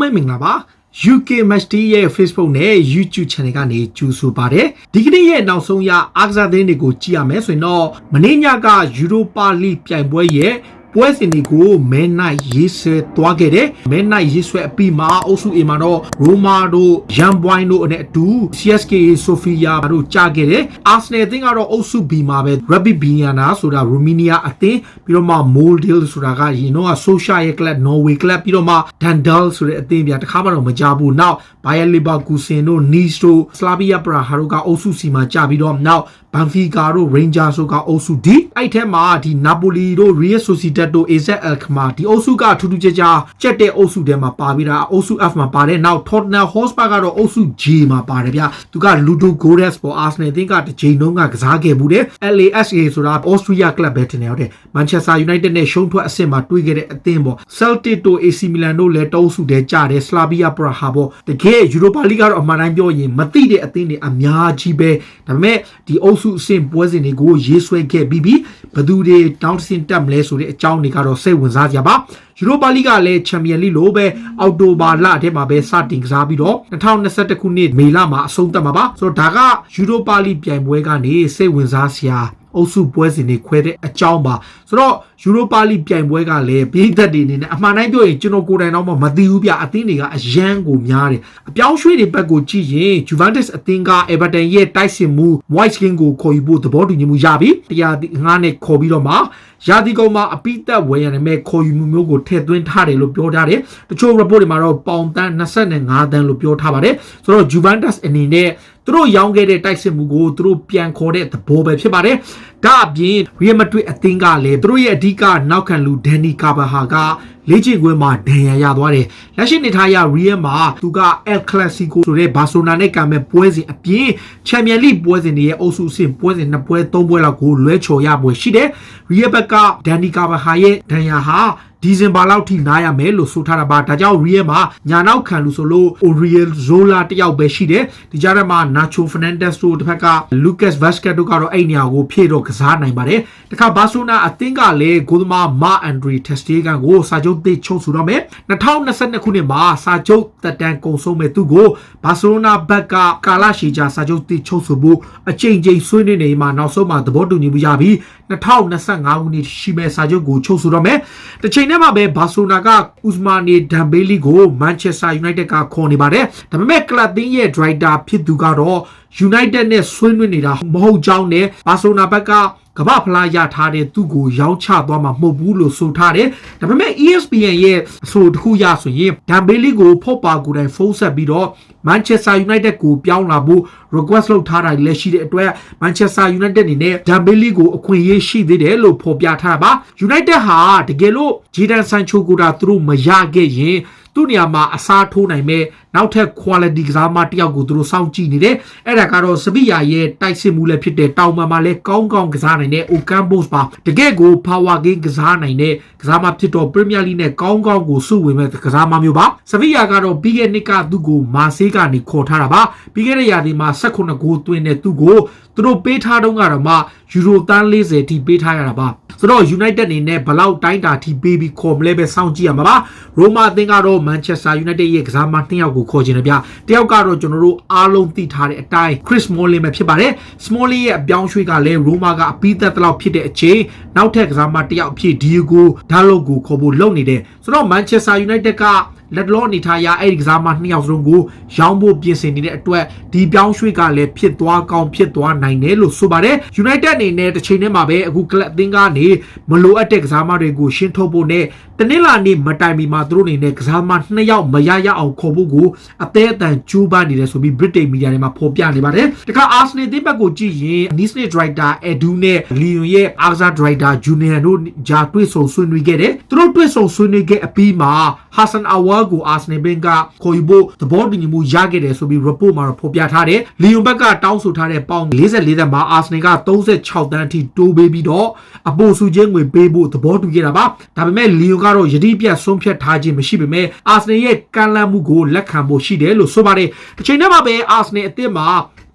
ไม่มิงละบ้า UK Match ရဲ့ Facebook နဲ့ YouTube Channel ကနေကြိုဆိုပါတယ်ဒီကနေ့ရဲ့နောက်ဆုံးရအားကစားသတင်းတွေကိုကြည့်ရမယ်ဆိုရင်တော့မနေ့ညက Europa League ပြိုင်ပွဲရဲ့ပွဲစဉ်တွေကိုမဲနိုင်ရေးဆွဲသွားခဲ့တယ်မဲနိုင်ရေးဆွဲအပြီးမှာအုပ်စု A မှာတော့ Roma တို့ရန်ပွိုင်းတို့နဲ့အတူ CSKA Sofia တို့ကြာခဲ့တယ် Arsenal အသင်းကတော့အုပ်စု B မှာပဲ Rapid Vienna ဆိုတာ Romania အသင်းပြီးတော့မှ Molde ဆိုတာကရင်တော့ Social ရဲ့ club Norway club ပြီးတော့မှ Dundalk ဆိုတဲ့အသင်းပြတခါမှတော့မကြဘူးနောက် Bayer Leverkusen တို့ Nice တို့ Slavia Praha တို့ကအုပ်စု C မှာကြာပြီးတော့နောက် Benfica တို့ Rangers တို့ကအုပ်စု D အဲ့ထဲမှာဒီ Napoli တို့ Real Sociedad တို့ AZ Alkmaar ဒီအုပ်စုကထူးထူးခြားခြားကြက်တဲ့အုပ်စုထဲမှာပါပြီးတာအုပ်စု F မှာပါတယ်နောက် Tottenham Hotspur ကတော့အုပ်စု G မှာပါတယ်ဗျသူက Ludogorets ပေါ် Arsenal အသင်းကတစ်ချိန်လုံးကကစားခဲ့ဘူးတဲ့ LASK ဆိုတာ Austria club ပဲတင်နေဟုတ်တယ် Manchester United နဲ့ရှုံးထွက်အဆင့်မှာတွေ့ခဲ့တဲ့အသင်းပေါ့ Celtic တို့ AC Milan တို့လည်းတုံးစုထဲကြတယ် Slavia Praha ပေါ့တကယ် Europa League ကတော့အမှန်တိုင်းပြောရင်မသိတဲ့အသင်းတွေအများကြီးပဲဒါပေမဲ့ဒီအုပ်စုအဆင့်ပွဲစဉ်တွေကိုရေးဆွဲခဲ့ပြီးဘယ်သူတွေတောင်းဆင်တက်မလဲဆိုတဲ့အကြောင်းတွေကတော့စိတ်ဝင်စားကြပါ Europa League ကလည်း Champion League လို့ပဲအောက်တိုဘာလထဲမှာပဲစတင်ကစားပြီးတော့2021ခုနှစ်မေလမှာအဆုံးသတ်မှာပါဆိုတော့ဒါက Europa League ပြိုင်ပွဲကနေစိတ်ဝင်စားစရာအုပ်စုပွဲစဉ်တွေခွဲတဲ့အကြောင်းပါဆိုတော့ Europa League ပြိုင်ပွဲကလည်းပြည်သက်တွေအနေနဲ့အမှန်တိုင်းပြောရင်ကျွန်တော်ကိုယ်တိုင်တော့မသိဘူးဗျအသင်းတွေကအရန်ကိုများတယ်အပြောင်းရွှေ့တွေဘက်ကိုကြည့်ရင် Juventus အသင်းက Everton ရဲ့တိုက်စစ်မှု White Skin ကိုခေါ်ယူဖို့သဘောတူညီမှုရပြီ105နဲ့ခေါ်ပြီးတော့မှရာသီကုန်မှာအပိသက်ဝယ်ရနိုင်မဲ့ခေါ်ယူမှုမျိုးကိုထည့်သွင်းထားတယ်လို့ပြောထားတယ်တချို့ report တွေမှာတော့ပေါင်တန်း25တန်းလို့ပြောထားပါတယ်ဆိုတော့ Juventus အနေနဲ့သူတို့ရောင်းခဲ့တဲ့တိုက်စစ်မှုကိုသူတို့ပြန်ခေါ်တဲ့သဘောပဲဖြစ်ပါတယ်ဒါအပြင် Real Madrid အသင်းကလည်းသူတို့ရဲ့အဓိကနောက်ခံလူ Dani Carvajal ကလေ့ကျင့်ခွင့်မှာဒဏ်ရာရသွားတယ်လက်ရှိနေထားရ Real မှာသူက El Clasico ဆိုတဲ့ Barcelona နဲ့ကံမဲ့ပွဲစဉ်အပြင် Champions League ပွဲစဉ်တွေရဲ့အုပ်စုအဆင့်ပွဲစဉ်2ပွဲ3ပွဲလောက်ကိုလွဲချော်ရပွဲရှိတယ် Real ဘက်က Dani Carvajal ရဲ့ဒဏ်ရာဟာဒီဇင်ဘာလောက်ထိနားရမယ်လို့ဆိုထားတာပါဒါကြောင့် Real မှာညာနောက်ခံလို့ဆိုလို့ Oriol Zola တယောက်ပဲရှိတယ်ဒီကြားထဲမှာ Nacho Fernandez တို့တစ်ဖက်က Lucas Vazquez တို့ကတော့အဲ့နေရာကိုဖြည့်တော့ကစားနိုင်ပါတယ်တခါ Barcelona အသင်းကလည်းဂိုးသမား Marc-Andre ter Stegen ကိုစာချုပ်သစ်ချုပ်ဆိုတော့မယ်2022ခုနှစ်မှာစာချုပ်သက်တမ်းကုန်ဆုံးမဲ့သူကို Barcelona ဘက်ကကာလရှည်ကြာစာချုပ်သစ်ချုပ်ဆိုဖို့အချိန်ချင်းဆွေးနွေးနေမှာနောက်ဆုံးမှာသဘောတူညီမှုရပြီး2025ခုနှစ်ရှိမဲ့စာချုပ်ကိုချုပ်ဆိုတော့မယ်တစ်ချိန်ထဲမှာပဲ Barcelona က Ousmane Dembele ကို Manchester United ကခေါ်နေပါတယ်ဒါပေမဲ့ club တင်းရဲ့ director ဖြစ်သူကတော့ United နဲ့ဆွေးနွေးနေတာမဟုတ်ကြောင်းနဲ့ Barcelona ဘက်ကကမ္ဘာဖလားရထားတဲ့သူ့ကိုရောင်းချသွားမှာမဟုတ်ဘူးလို့ဆိုထားတယ်ဒါပေမဲ့ ESPN ရဲ့အဆိုတစ်ခုရဆိုရင် Dembele ကိုဖောက်ပါကိုယ်တိုင်ဖုန်းဆက်ပြီးတော့ Manchester United ကိုပြောင်းလာဖို့ request လုပ်ထားတာလည်းရှိတဲ့အတွက် Manchester United အနေနဲ့ Dembele ကိုအခွင့်အရေးရှိသေးတယ်လို့ဖော်ပြထားတာပါ United ဟာတကယ်လို့ Jadon Sancho ကိုဒါသူတို့မရခဲ့ရင်သူ့နေရာမှာအစားထိုးနိုင်မဲ့နောက်ထပ် quality ကစားမတစ်ယောက်ကိုသူတို့စောင့်ကြည့်နေတယ်အဲ့ဒါကတော့စပီယာရဲ့တိုက်စစ်မှုလည်းဖြစ်တဲ့တောင်မှာလည်းကောင်းကောင်းကစားနိုင်တဲ့ Ocampos ပါတကယ်ကို power game ကစားနိုင်တဲ့ကစားမဖြစ်တော့ Premier League နဲ့ကောင်းကောင်းကိုစုဝင်မဲ့ကစားမမျိုးပါစပီယာကတော့ပြီးခဲ့နှစ်ကသူ့ကိုမာဆေးကနေခေါ်ထားတာပါပြီးခဲ့တဲ့ရာသီမှာ18ဂိုးသွင်းတဲ့သူ့ကိုသူတို့ပေးထားတော့ကတော့မှယူရိုတန်း40ထိပေးထားရတာပါဆိုတော့ United အနေနဲ့ဘလောက်တိုင်းတာထိပေးပြီးခေါ်မလဲပဲစောင့်ကြည့်ရမှာပါရိုမာအသင်းကတော့ Manchester United ရဲ့ကစားမ2ယောက်ကိုခေါ်ချင်တယ်ဗျတယောက်ကတော့ကျွန်တော်တို့အားလုံးသိထားတဲ့အတိုင်း Chris Smalling ပဲဖြစ်ပါတယ် Smalling ရဲ့အပြောင်းရွှေ့ကလည်း Roma ကအပြီးသက်လောက်ဖြစ်တဲ့အချိန်နောက်ထပ်ကစားမတစ်ယောက်အဖြစ် Diego Dalot ကိုခေါ်ဖို့လုပ်နေတယ်ဆိုတော့ Manchester United ကလက်လောနေထားရအဲ့ဒီကစားမ2ယောက်စလုံးကိုရောင်းဖို့ပြင်ဆင်နေတဲ့အတွက်ဒီပြောင်းရွှေ့ကလည်းဖြစ်သွားကောင်းဖြစ်သွားနိုင်တယ်လို့ဆိုပါတယ် United အနေနဲ့တစ်ချိန်တည်းမှာပဲအခု club အသင်းကနေမလိုအပ်တဲ့ကစားမတွေကိုရှင်းထုတ်ဖို့နဲ့တနင်္လာနေ့မတိုင်မီမှာသူတို့အနေနဲ့ကစားမ2ယောက်မရအောင်ခေါ်ဖို့ကိုအသေးအတန်ကြိုးပမ်းနေတယ်ဆိုပြီး British media တွေမှာဖော်ပြနေပါတယ်တခါ Arsenal အသင်းဘက်ကိုကြည့်ရင် Nice director Edu နဲ့ Lyon ရဲ့ Arza director Junior တို့ဂျာတွေ့ဆုံဆွေးနွေးခဲ့တယ်သူတို့တွေ့ဆုံဆွေးနွေးခဲ့အပြီးမှာ Hassan Awar ကို Arsenal ဘက်ကခေါ်ယူဖို့သဘောတူညီမှုရခဲ့တယ်ဆိုပြီး report မှာဖော်ပြထားတယ်။ Lyon ဘက်ကတောင်းဆိုထားတဲ့ပေါင်44သန်းမှာ Arsenal က36သန်းအထိတိုးပေးပြီးတော့အပိုစုချင်းငွေပေးဖို့သဘောတူခဲ့တာပါ။ဒါပေမဲ့ Lyon ကတော့ယတိပြတ်ဆုံးဖြတ်ထားခြင်းမရှိပေမဲ့ Arsenal ရဲ့ကမ်းလှမ်းမှုကိုလက်ခံဖို့ရှိတယ်လို့ဆိုပါတယ်။တစ်ချိန်တည်းမှာပဲ Arsenal အသင်းမှာ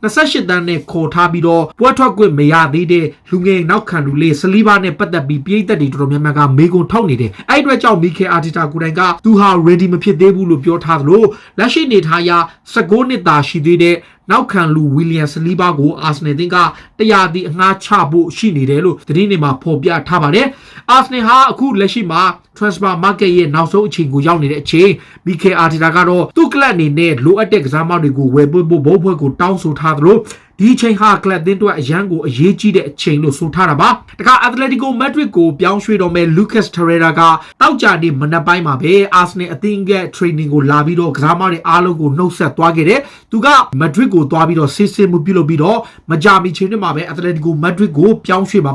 28တန်းနဲ့ခေါ်ထားပြီးတော့ပွဲထွက်ခွင့်မရသေးတဲ့လူငယ်နောက်ခံလူလေးဆလီဘာနဲ့ပတ်သက်ပြီးပြည်သက်တွေတော်တော်များများကမေကွန်ထုတ်နေတယ်အဲ့အတွက်ကြောင့်မီခဲအာတီတာကိုယ်တိုင်ကသူဟာ ready မဖြစ်သေးဘူးလို့ပြောထားသလိုလက်ရှိနေထားရာ16နှစ်သာရှိသေးတဲ့နောက်ခံလူဝီလီယံဆလီဘာကိုအာဆနယ်တင်ကတရားဒီအငှားချဖို့ရှိနေတယ်လို့သတင်းတွေမှာဖော်ပြထားပါတယ်အာဆနယ်ဟာအခုလက်ရှိမှာ transfer market ရဲ့နောက်ဆုံးအချိန်ကိုရောက်နေတဲ့အချိန်မီခဲအာတီတာကတော့သူ့ကလပ်အနေနဲ့လိုအပ်တဲ့ကစားမတွေကိုဝယ်ဖို့ဘုံဖွဲ့ကိုတောင်းဆိုထားသလိုဒီအချိန်ဟာကလပ်တင်းတို့အရန်ကိုအရေးကြီးတဲ့အချိန်လို့ဆိုထားတာပါတခါ Atletico Madrid ကိုပြောင်းရွှေ့တော့မဲ့ Lucas Torreira ကတောက်ကြနေမနက်ပိုင်းမှာပဲ Arsenal အသင်းရဲ့ training ကိုလာပြီးတော့ကစားမတွေအားလုံးကိုနှုတ်ဆက်သွားခဲ့တယ်သူက Madrid ကိုသွားပြီးတော့စစ်စစ်မှုပြုလုပ်ပြီးတော့မကြာမီချိန်တွေမှာပဲ Atletico Madrid ကိုပြောင်းရွှေ့ပ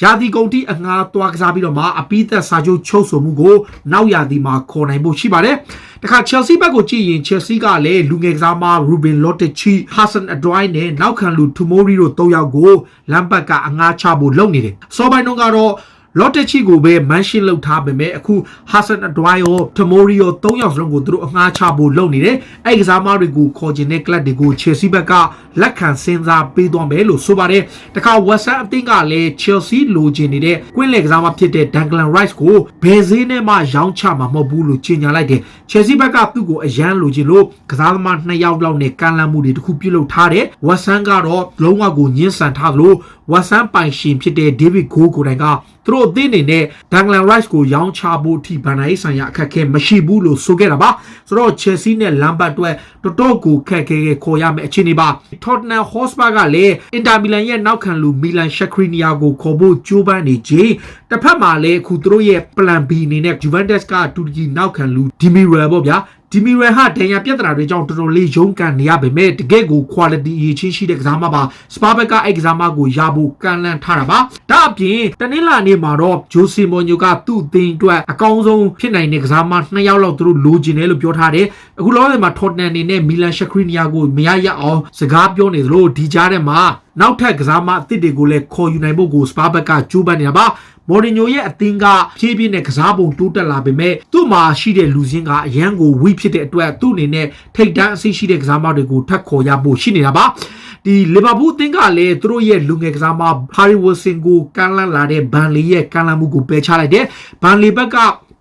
ါရာသီကုန်ထိအငှားသွားကစားပြီးတော့မှအပိသက်စာချုပ်ချုပ်ဆိုမှုကိုနောက်ရာသီမှာခေါ်နိုင်ဖို့ရှိပါတယ်တခါ Chelsea ဘက်ကိုကြည့်ရင် Chelsea ကလည်းလူငယ်ကစားမ Ruben Loftus-Cheek, Hudson Odoi နဲ့နောက်ခံလူ Tomori တို့၃ယောက်ကိုလမ်ဘတ်ကအငှားချဖို့လုပ်နေတယ်။စောပိုင်းတုန်းကတော့ Loftus-Cheek ကိုပဲ mention လုပ်ထားပေမဲ့အခု Hudson Odoi ရော Tomori ရော၃ယောက်စလုံးကိုသူတို့အငှားချဖို့လုပ်နေတယ်။အဲ့ကစားမတွေကိုခေါ်ကျင်တဲ့ club တွေကို Chelsea ဘက်ကလက်ခံစဉ်းစားပေးသွားမယ်လို့ဆိုပါတယ်။တခါ West Ham အသင်းကလည်း Chelsea လိုချင်နေတဲ့ကွင်းလယ်ကစားမဖြစ်တဲ့ Declan Rice ကိုဘယ်ဈေးနဲ့မှရောင်းချမှာမဟုတ်ဘူးလို့ကြေညာလိုက်တယ်။ Chelsea ဘက်ကသူ့ကိုအရန်လိုချင်လို့ကစားသမား2ယောက်လောက်နဲ့ကန်လန့်မှုတွေတခုပြုလုပ်ထားတယ်။ West Ham ကတော့လုံးဝကိုညှင်းဆန်ထားသလို West Ham ပိုင်ရှင်ဖြစ်တဲ့ David Gold ကိုယ်တိုင်ကသူတို့အသင်းအနေနဲ့ Declan Rice ကိုရောင်းချဖို့အထိဗန်ဒိုင်းဆိုင်ရာအခက်အခဲမရှိဘူးလို့ဆိုခဲ့တာပါဆိုတော့ Chelsea နဲ့ Lampard အတွက်တော်တော်ကိုခက်ခဲခေါ်ရမယ့်အခြေအနေပါ Tottenham Hotspur ကလည်း Inter Milan ရဲ့နောက်ခံလူ Milan Skriniar ကိုခေါ်ဖို့ကြိုးပမ်းနေချိန်တစ်ဖက်မှာလည်းအခုသူတို့ရဲ့ Plan B အနေနဲ့ Juventus ကတူရကီနောက်ခံလူ Demiral ပေါ့ဗျာဒီမီရယ်ဟာဒဏ်ရာပြဿနာတွေကြောင့်တော်တော်လေးရုန်းကန်နေရပေမဲ့တကယ့်ကို quality အရေးချင်းရှိတဲ့ကစားမပါစပါဘက်ကအဲ့ကစားမကိုရဖို့ကန်လန့်ထားတာပါဒါအပြင်တနင်္လာနေ့မှာတော့ဂျိုစီမိုညိုကသူ့အသင်းအတွက်အကောင်းဆုံးဖြစ်နိုင်တဲ့ကစားမ2ယောက်လောက်သူတို့လိုချင်တယ်လို့ပြောထားတယ်အခုလောဆယ်မှာ Tottenham အနေနဲ့ Milan Skriniar ကိုမရရအောင်စကားပြောနေသလိုဒီကြားထဲမှာနောက်ထပ်ကစားမအသစ်တွေကိုလည်းခေါ်ယူနိုင်ဖို့ကိုစပါဘက်ကကြိုးပမ်းနေတာပါမော်ရီညိုရဲ့အသင်းကဖြည်းဖြည်းနဲ့ကစားပုံတိုးတက်လာပေမဲ့သူ့မှာရှိတဲ့လူစင်းကအရန်ကိုဝိဖြစ်တဲ့အတွက်သူ့အနေနဲ့ထိတ်တန်းအဆင့်ရှိတဲ့ကစားမတွေကိုထပ်ခေါ်ရဖို့ရှိနေတာပါဒီလီဗာပူးအသင်းကလည်းသူတို့ရဲ့လူငယ်ကစားမဟာရီဝီဆင်ကိုကန်လန့်လာတဲ့ဘန်လီရဲ့ကန်လန့်မှုကိုပယ်ချလိုက်တယ်ဘန်လီဘက်က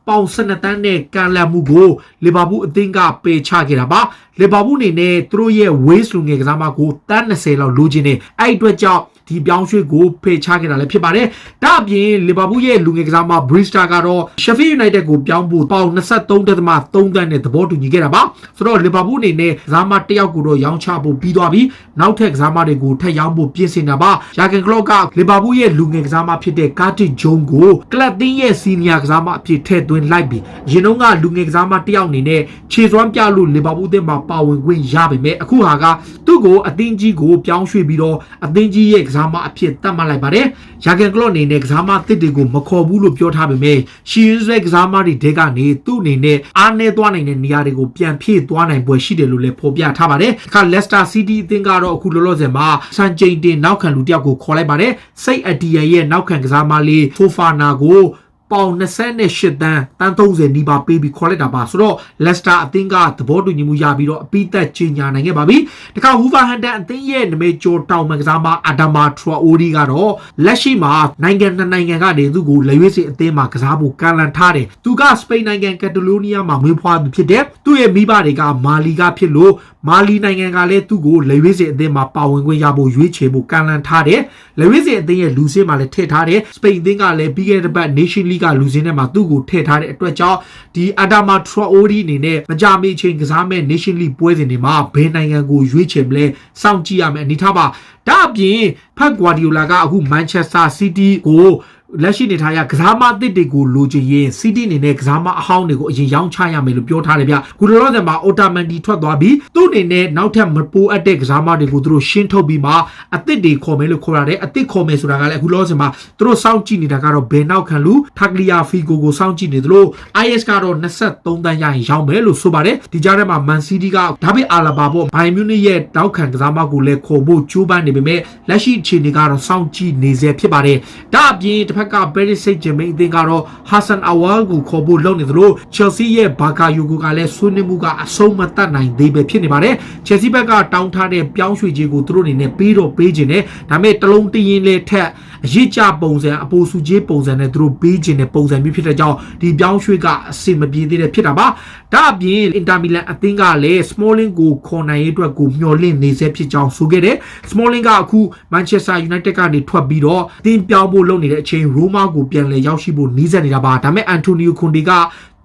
ပေါင်12တန်းနဲ့ကန်လန့်မှုကိုလီဗာပူးအသင်းကပယ်ချခဲ့တာပါလီဗာပူးအနေနဲ့သူတို့ရဲ့ Wales လူငယ်ကစားမကိုတန်း20လောက်လိုချင်တယ်အဲ့အတွက်ကြောင့်ဒီပြောင်းရွှေ့ကိုဖေချခဲ့တာလည်းဖြစ်ပါတယ်။ဒါအပြင်လီဗာပူးရဲ့လူငယ်ကစားမ Brewster ကတော့ Sheffield United ကိုပြောင်းဖို့ပေါင်23.3 တန်းနဲ့သဘောတူညီခဲ့တာပါ။ဆိုတော့လီဗာပူးအနေနဲ့ကစားမတစ်ယောက်ကိုတော့ရောင်းချဖို့ပြီးသွားပြီ။နောက်ထပ်ကစားမတွေကိုထပ်ရောင်းဖို့ပြင်ဆင်တာပါ။ယာဂန်ကလော့ကလီဗာပူးရဲ့လူငယ်ကစားမဖြစ်တဲ့ Curtis Jones ကိုကလပ်တင်းရဲ့စီနီယာကစားမအဖြစ်ထည့်သွင်းလိုက်ပြီးအရင်တုန်းကလူငယ်ကစားမတစ်ယောက်အနေနဲ့ခြေစွမ်းပြလို့လီဗာပူးအသင်းမှာပါဝင်ခွင့်ရပေမဲ့အခုဟာကသူ့ကိုအသင်းကြီးကိုပြောင်းရွှေ့ပြီးတော့အသင်းကြီးရဲ့ကစားမအဖြစ်မှတ်လိုက်ပါတယ်။ယာဂန်ကလော့အနေနဲ့ကစားမအသစ်တွေကိုမခေါ်ဘူးလို့ပြောထားပေမဲ့ရှီယူရဲ့ကစားမတွေတဲကနေသူ့အနေနဲ့အားနည်းသွားနိုင်တဲ့နေရာတွေကိုပြန်ဖြည့်သွားနိုင်ပွဲရှိတယ်လို့လည်းဖော်ပြထားပါတယ်။အခါ Leicester City အသင်းကတော့အခုလောလောဆယ်မှာစန်ချိန်တင်နောက်ခံလူတစ်ယောက်ကိုခေါ်လိုက်ပါတယ်။စိတ်အတီယန်ရဲ့နောက်ခံကစားမလေးဖိုဖာနာကိုပေါင်28တန်း30နီးပါးပေးပြီးခေါ်လိုက်တာပါဆိုတော့ Leicester အသင်းကသဘောတူညီမှုရပြီးတော့အပိသက်ကြီးညာနိုင်ခဲ့ပါပြီတခါ Wolverhampton အသင်းရဲ့နမိတ်ကျော်တောင်မှကစားမ Adama Traore ကတော့လက်ရှိမှာနိုင်ငံကနေသူ့ကိုလက်ရွေးစင်အသင်းမှာကစားဖို့ကန်လန့်ထားတယ်သူကစပိန်နိုင်ငံကက်တလိုနီးယားမှာမွေးဖွားသူဖြစ်တယ်သူ့ရဲ့မိဘတွေကမာလီကဖြစ်လို့မာလီနိုင်ငံကလည်းသူ့ကိုလက်ရွေးစင်အသင်းမှာပါဝင်ခွင့်ရဖို့ရွေးချယ်ဖို့ကန်လန့်ထားတယ်လက်ရွေးစင်အသင်းရဲ့လူစင်းမှာလည်းထည့်ထားတယ်စပိန်အသင်းကလည်းပြီးခဲ့တဲ့ပတ် Nation League ကလူစင်းထဲမှာသူ့ကိုထည့်ထားတဲ့အတွက်ကြောင့်ဒီ Adama Traore အနေနဲ့မကြမီချိန်ကစားမဲ့ Nation League ပွဲစဉ်တွေမှာဘယ်နိုင်ငံကိုရွေးချယ်မလဲစောင့်ကြည့်ရမယ်အနေထားပါဒါအပြင်ဖက်ဂွာဒီယိုလာကအခု Manchester City ကိုလက်ရှိနေထားရကစားမအသစ်တွေကိုလိုချင်ရင် City အနေနဲ့ကစားမအဟောင်းတွေကိုအရင်ရောင်းချရမယ်လို့ပြောထားတယ်ဗျခုလောလောဆယ်မှာ Otamendi ထွက်သွားပြီးသူ့အနေနဲ့နောက်ထပ်မပိုးအပ်တဲ့ကစားမတွေကိုသူတို့ရှင်းထုတ်ပြီးမှအသစ်တွေခေါ်မယ်လို့ခေါ်ရတယ်အသစ်ခေါ်မယ်ဆိုတာကလည်းအခုလောလောဆယ်မှာသူတို့စောင့်ကြည့်နေတာကတော့ဘယ်နောက်ခံလူ Tagliafico ကိုစောင့်ကြည့်နေသလို IS ကတော့23တန်းရရင်ရောင်းမယ်လို့ဆိုပါတယ်ဒီကြားထဲမှာ Man City ကဒါဗစ်အာလာဘာပေါ့ Bayern Munich ရဲ့နောက်ခံကစားမကိုလည်းခေါ်ဖို့ကြိုးပမ်းနေပေမဲ့လက်ရှိအခြေအနေကတော့စောင့်ကြည့်နေဆဲဖြစ်ပါတယ်ဒါအပြင်တစ်ဖက် ကဘယ်ရစ်စိတ်ဂျမင်းအသင်းကတော့ဟာဆန်အဝါကိုခေါ်ဖို့လုပ်နေသလိုချယ်ဆီရဲ့ဘာကာယိုကိုကလည်းဆွေးနွေးမှုကအဆုံးမတတ်နိုင်သေးပဲဖြစ်နေပါတယ်ချယ်ဆီဘက်ကတောင်းထားတဲ့ပြောင်းရွှေ့ခြင်းကိုသူတို့အနေနဲ့ပေးတော့ပေးခြင်းနဲ့ဒါပေမဲ့တလုံးတရင်လေးထက်အရေးကြပုံစံအပိုစုကြီးပုံစံနဲ့သူတို့ပေးခြင်းနဲ့ပုံစံမျိုးဖြစ်တဲ့ကြောင့်ဒီပြောင်းရွှေ့ကအဆင်မပြေသေးတဲ့ဖြစ်တာပါဒါအပြင်အင်တာမီလန်အသင်းကလည်း Smalling ကိုခေါ်နိုင်ရေးအတွက်ကိုမျှော်လင့်နေစေဖြစ်ကြောင်းဆိုခဲ့တယ် Smalling ကအခု Manchester United ကနေထွက်ပြီးတော့အသင်းပြောင်းဖို့လုပ်နေတဲ့အချိန် Roma ကိုပြန်လည်ရောက်ရှိဖို့နှီးစပ်နေတာပါဒါပေမဲ့ Antonio Conte က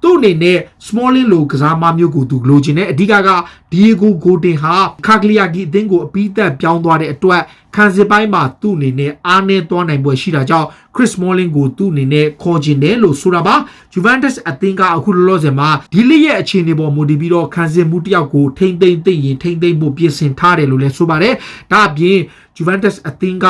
သူ့အနေနဲ့ Smalling လိုကစားမမျိုးကိုသူလိုချင်တယ်အဓိကက Diego Godin ဟာခါကလီယာဂီအသင်းကိုအပြီးသက်ပြောင်းသွားတဲ့အတွက်ခံစစ်ပိုင်းမှာသူ့အနေနဲ့အားနည်းသွားနိုင်ပွဲရှိတာကြောင့် Chris Smalling ကိုသူ့အနေနဲ့ခေါ်ချင်တယ်လို့ဆိုတာပါ Juventus အသင်းကအခုလောလောဆယ်မှာဒီလိရဲ့အခြေအနေပေါ်မူတည်ပြီးတော့ခံစစ်မှုတစ်ယောက်ကိုထိမ့်သိမ့်သိရင်ထိမ့်သိမ့်ဖို့ပြင်ဆင်ထားတယ်လို့လည်းဆိုပါတယ်ဒါအပြင် Juventus အသင်းက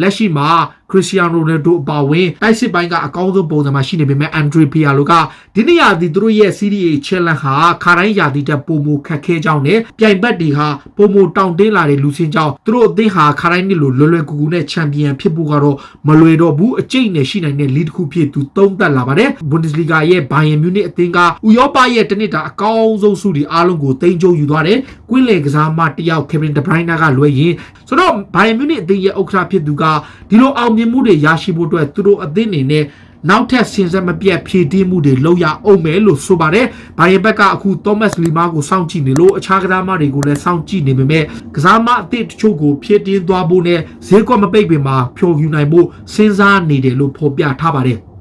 လက်ရှိမှာ Cristiano Ronaldo အပါအဝင်တိုက်စစ်ပိုင်းကအကောင်းဆုံးပုံစံမှာရှိနေပေမဲ့ Andre Pirlo ကဒီနေ့ရာသီသူတို့ရဲ့ Serie A Challenge ဟာခါတိုင်းရာသီတက်ပုံမခက်ခဲကြောင်းနဲ့ပြိုင်ဘက်တွေဟာပုံမတောင့်တင်းလာတဲ့လူစင်းကြောင်းသူတို့အသင်းဟာခါတိုင်းနှစ်လိုလွယ်လွယ်ကူကူနဲ့ချန်ပီယံဖြစ်ဖို့ကတော့မလွယ်တော့ဘူးအကျိတ်နဲ့ရှိနိုင်တဲ့လီတစ်ခုဖြစ်သူသုံးသပ်လာပါတယ် Bundesliga ရဲ့ Bayern Munich အသင်းကဥရောပရဲ့တနစ်တာအကောင်းဆုံးဆုတွေအားလုံးကိုတင်ကြုံယူသွားတယ်ကွင်းလေကစားမတယောက် Kevin De Bruyne ကလွှဲရင်ဆိုတော့ Bayern Munich အသင်းရဲ့ဥက္ကဋ္ဌဖြစ်သူကဒီလိုအောင်မြင်မှုတွေရရှိဖို့အတွက်သူတို့အသင်းအနေနဲ့နောက်ထပ်စင်စက်မပြတ်ဖြည့်တင်းမှုတွေလုပ်ရအောင်မယ်လို့ဆိုပါတယ်။ဘာရင်ဘက်ကအခု Thomas Lemar ကိုစောင့်ကြည့်နေလို့အခြားကစားမတွေကိုလည်းစောင့်ကြည့်နေပေမဲ့ကစားမအသစ်တချို့ကိုဖြည့်တင်းသွားဖို့နဲ့ဈေးကွက်မပိတ်ပင်မှာဖြိုယူနိုင်ဖို့စဉ်းစားနေတယ်လို့ဖော်ပြထားပါတယ်။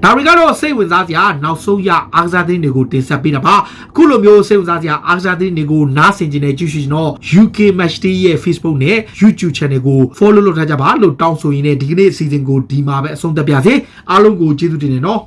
ဒါတွေကတော့စိတ်ဝင်စားစရာနောက်ဆုံးရအားကစားသတင်းတွေကိုတင်ဆက်ပေးတာပါအခုလိုမျိုးစိတ်ဝင်စားစရာအားကစားသတင်းတွေကိုနားဆင်ကြတဲ့ကြည့်ရှုကျွန်တော် UK Match Day ရဲ့ Facebook နဲ့ YouTube Channel ကို follow လုပ်ထားကြပါလို့တောင်းဆိုရင်းနဲ့ဒီကနေ့အစီအစဉ်ကိုဒီမှာပဲအဆုံးသတ်ပါစေအားလုံးကိုကျေးဇူးတင်နေနော်